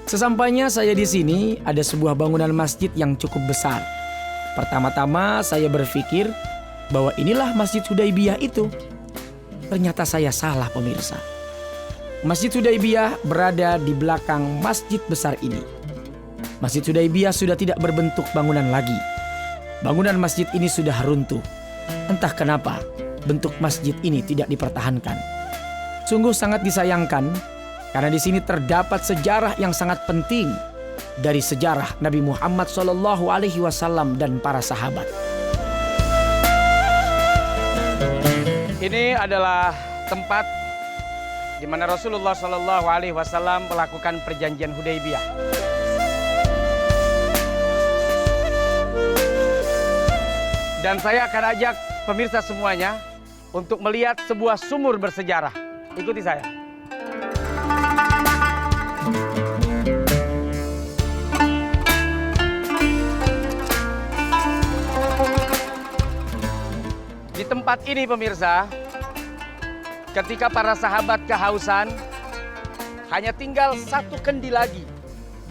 Sesampainya saya di sini, ada sebuah bangunan masjid yang cukup besar. Pertama-tama saya berpikir bahwa inilah Masjid Hudaybiyah itu. Ternyata saya salah, pemirsa. Masjid Hudaybiyah berada di belakang masjid besar ini. Masjid Hudaybiyah sudah tidak berbentuk bangunan lagi. Bangunan masjid ini sudah runtuh. Entah kenapa bentuk masjid ini tidak dipertahankan. Sungguh sangat disayangkan karena di sini terdapat sejarah yang sangat penting dari sejarah Nabi Muhammad SAW dan para sahabat. Ini adalah tempat di mana Rasulullah SAW melakukan perjanjian Hudaybiyah. Dan saya akan ajak pemirsa semuanya untuk melihat sebuah sumur bersejarah. Ikuti saya. Di tempat ini pemirsa, ketika para sahabat kehausan, hanya tinggal satu kendi lagi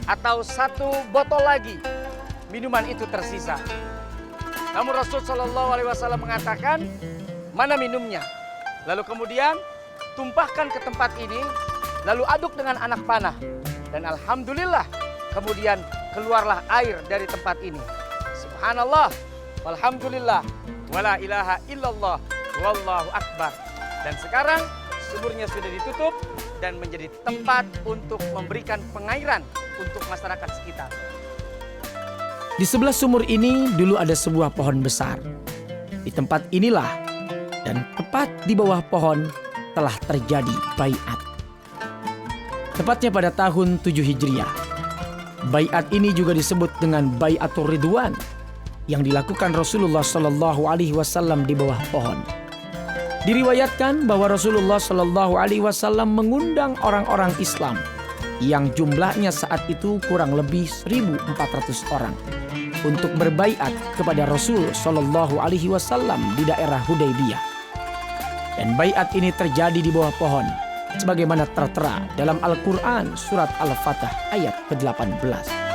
atau satu botol lagi, minuman itu tersisa. Namun Rasul SAW mengatakan, mana minumnya? Lalu kemudian tumpahkan ke tempat ini, lalu aduk dengan anak panah. Dan alhamdulillah, kemudian keluarlah air dari tempat ini. Subhanallah, walhamdulillah, wala ilaha illallah, wallahu akbar. Dan sekarang sumurnya sudah ditutup dan menjadi tempat untuk memberikan pengairan untuk masyarakat sekitar. Di sebelah sumur ini dulu ada sebuah pohon besar. Di tempat inilah dan tepat di bawah pohon telah terjadi baiat. Tepatnya pada tahun 7 Hijriah. Baiat ini juga disebut dengan Baiatur Ridwan yang dilakukan Rasulullah SAW di bawah pohon. Diriwayatkan bahwa Rasulullah SAW mengundang orang-orang Islam yang jumlahnya saat itu kurang lebih 1.400 orang untuk berbaiat kepada Rasul SAW di daerah Hudaybiyah. Dan baiat ini terjadi di bawah pohon sebagaimana tertera dalam Al-Quran surat Al-Fatah ayat ke-18.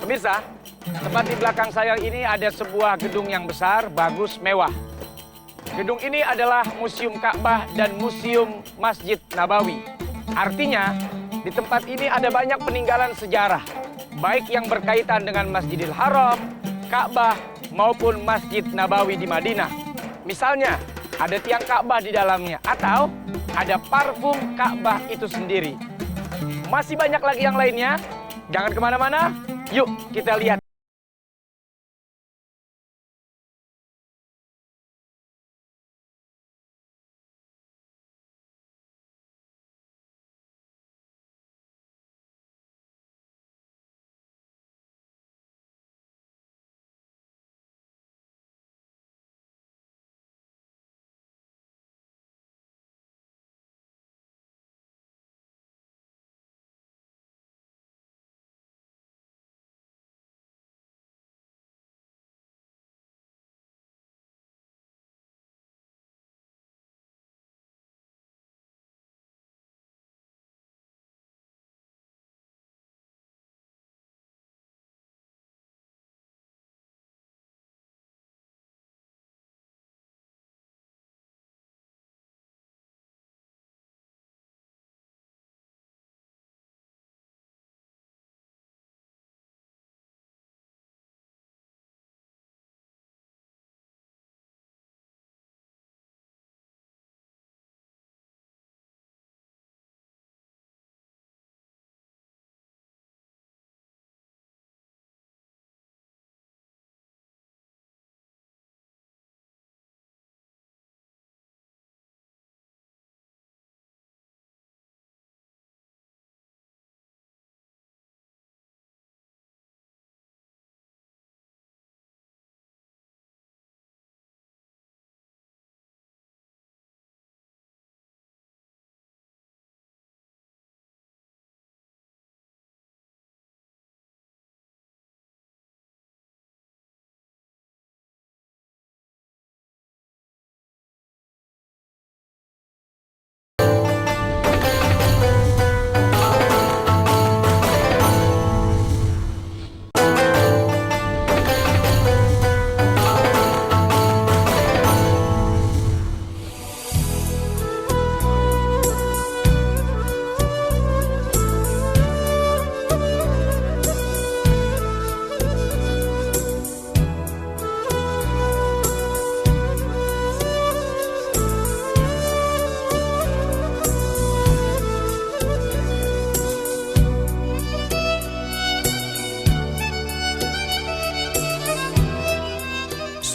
Pemirsa, tepat di belakang saya ini ada sebuah gedung yang besar, bagus, mewah. Gedung ini adalah Museum Ka'bah dan Museum Masjid Nabawi. Artinya, di tempat ini ada banyak peninggalan sejarah, baik yang berkaitan dengan Masjidil Haram, Ka'bah, maupun Masjid Nabawi di Madinah. Misalnya, ada tiang Ka'bah di dalamnya, atau ada parfum Ka'bah itu sendiri. Masih banyak lagi yang lainnya, jangan kemana-mana. Yuk kita lihat.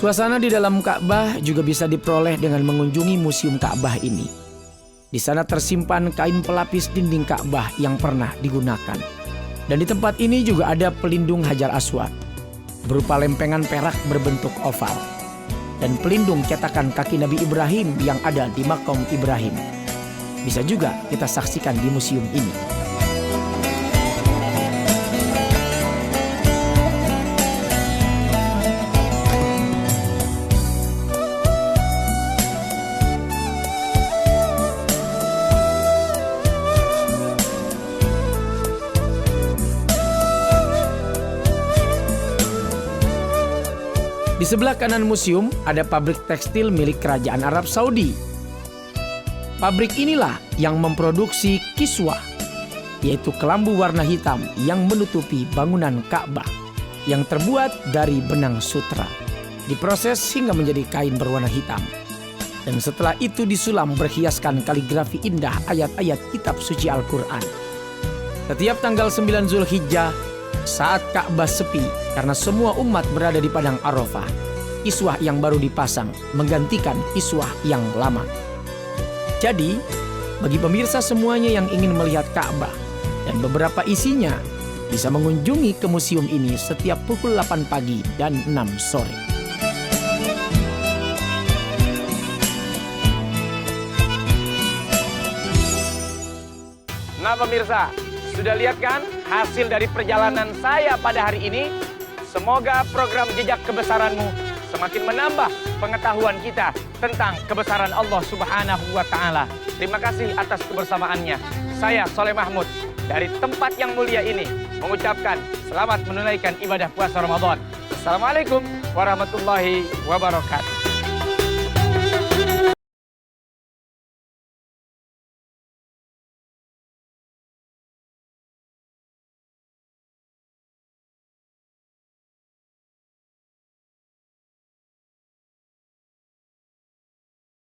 Suasana di dalam Ka'bah juga bisa diperoleh dengan mengunjungi Museum Ka'bah ini. Di sana tersimpan kain pelapis dinding Ka'bah yang pernah digunakan. Dan di tempat ini juga ada pelindung Hajar Aswad berupa lempengan perak berbentuk oval dan pelindung cetakan kaki Nabi Ibrahim yang ada di Maqam Ibrahim. Bisa juga kita saksikan di museum ini. Di sebelah kanan museum ada pabrik tekstil milik Kerajaan Arab Saudi. Pabrik inilah yang memproduksi kiswah, yaitu kelambu warna hitam yang menutupi bangunan Ka'bah yang terbuat dari benang sutra. Diproses hingga menjadi kain berwarna hitam. Dan setelah itu disulam berhiaskan kaligrafi indah ayat-ayat kitab suci Al-Quran. Setiap tanggal 9 Zulhijjah, saat Ka'bah sepi karena semua umat berada di padang Arafah, kiswah yang baru dipasang menggantikan kiswah yang lama. Jadi, bagi pemirsa semuanya yang ingin melihat Ka'bah dan beberapa isinya, bisa mengunjungi ke museum ini setiap pukul 8 pagi dan 6 sore. Nah pemirsa, sudah lihat kan hasil dari perjalanan saya pada hari ini? Semoga program Jejak Kebesaranmu semakin menambah pengetahuan kita tentang kebesaran Allah Subhanahu wa Ta'ala. Terima kasih atas kebersamaannya. Saya Soleh Mahmud dari tempat yang mulia ini mengucapkan selamat menunaikan ibadah puasa Ramadan. Assalamualaikum warahmatullahi wabarakatuh.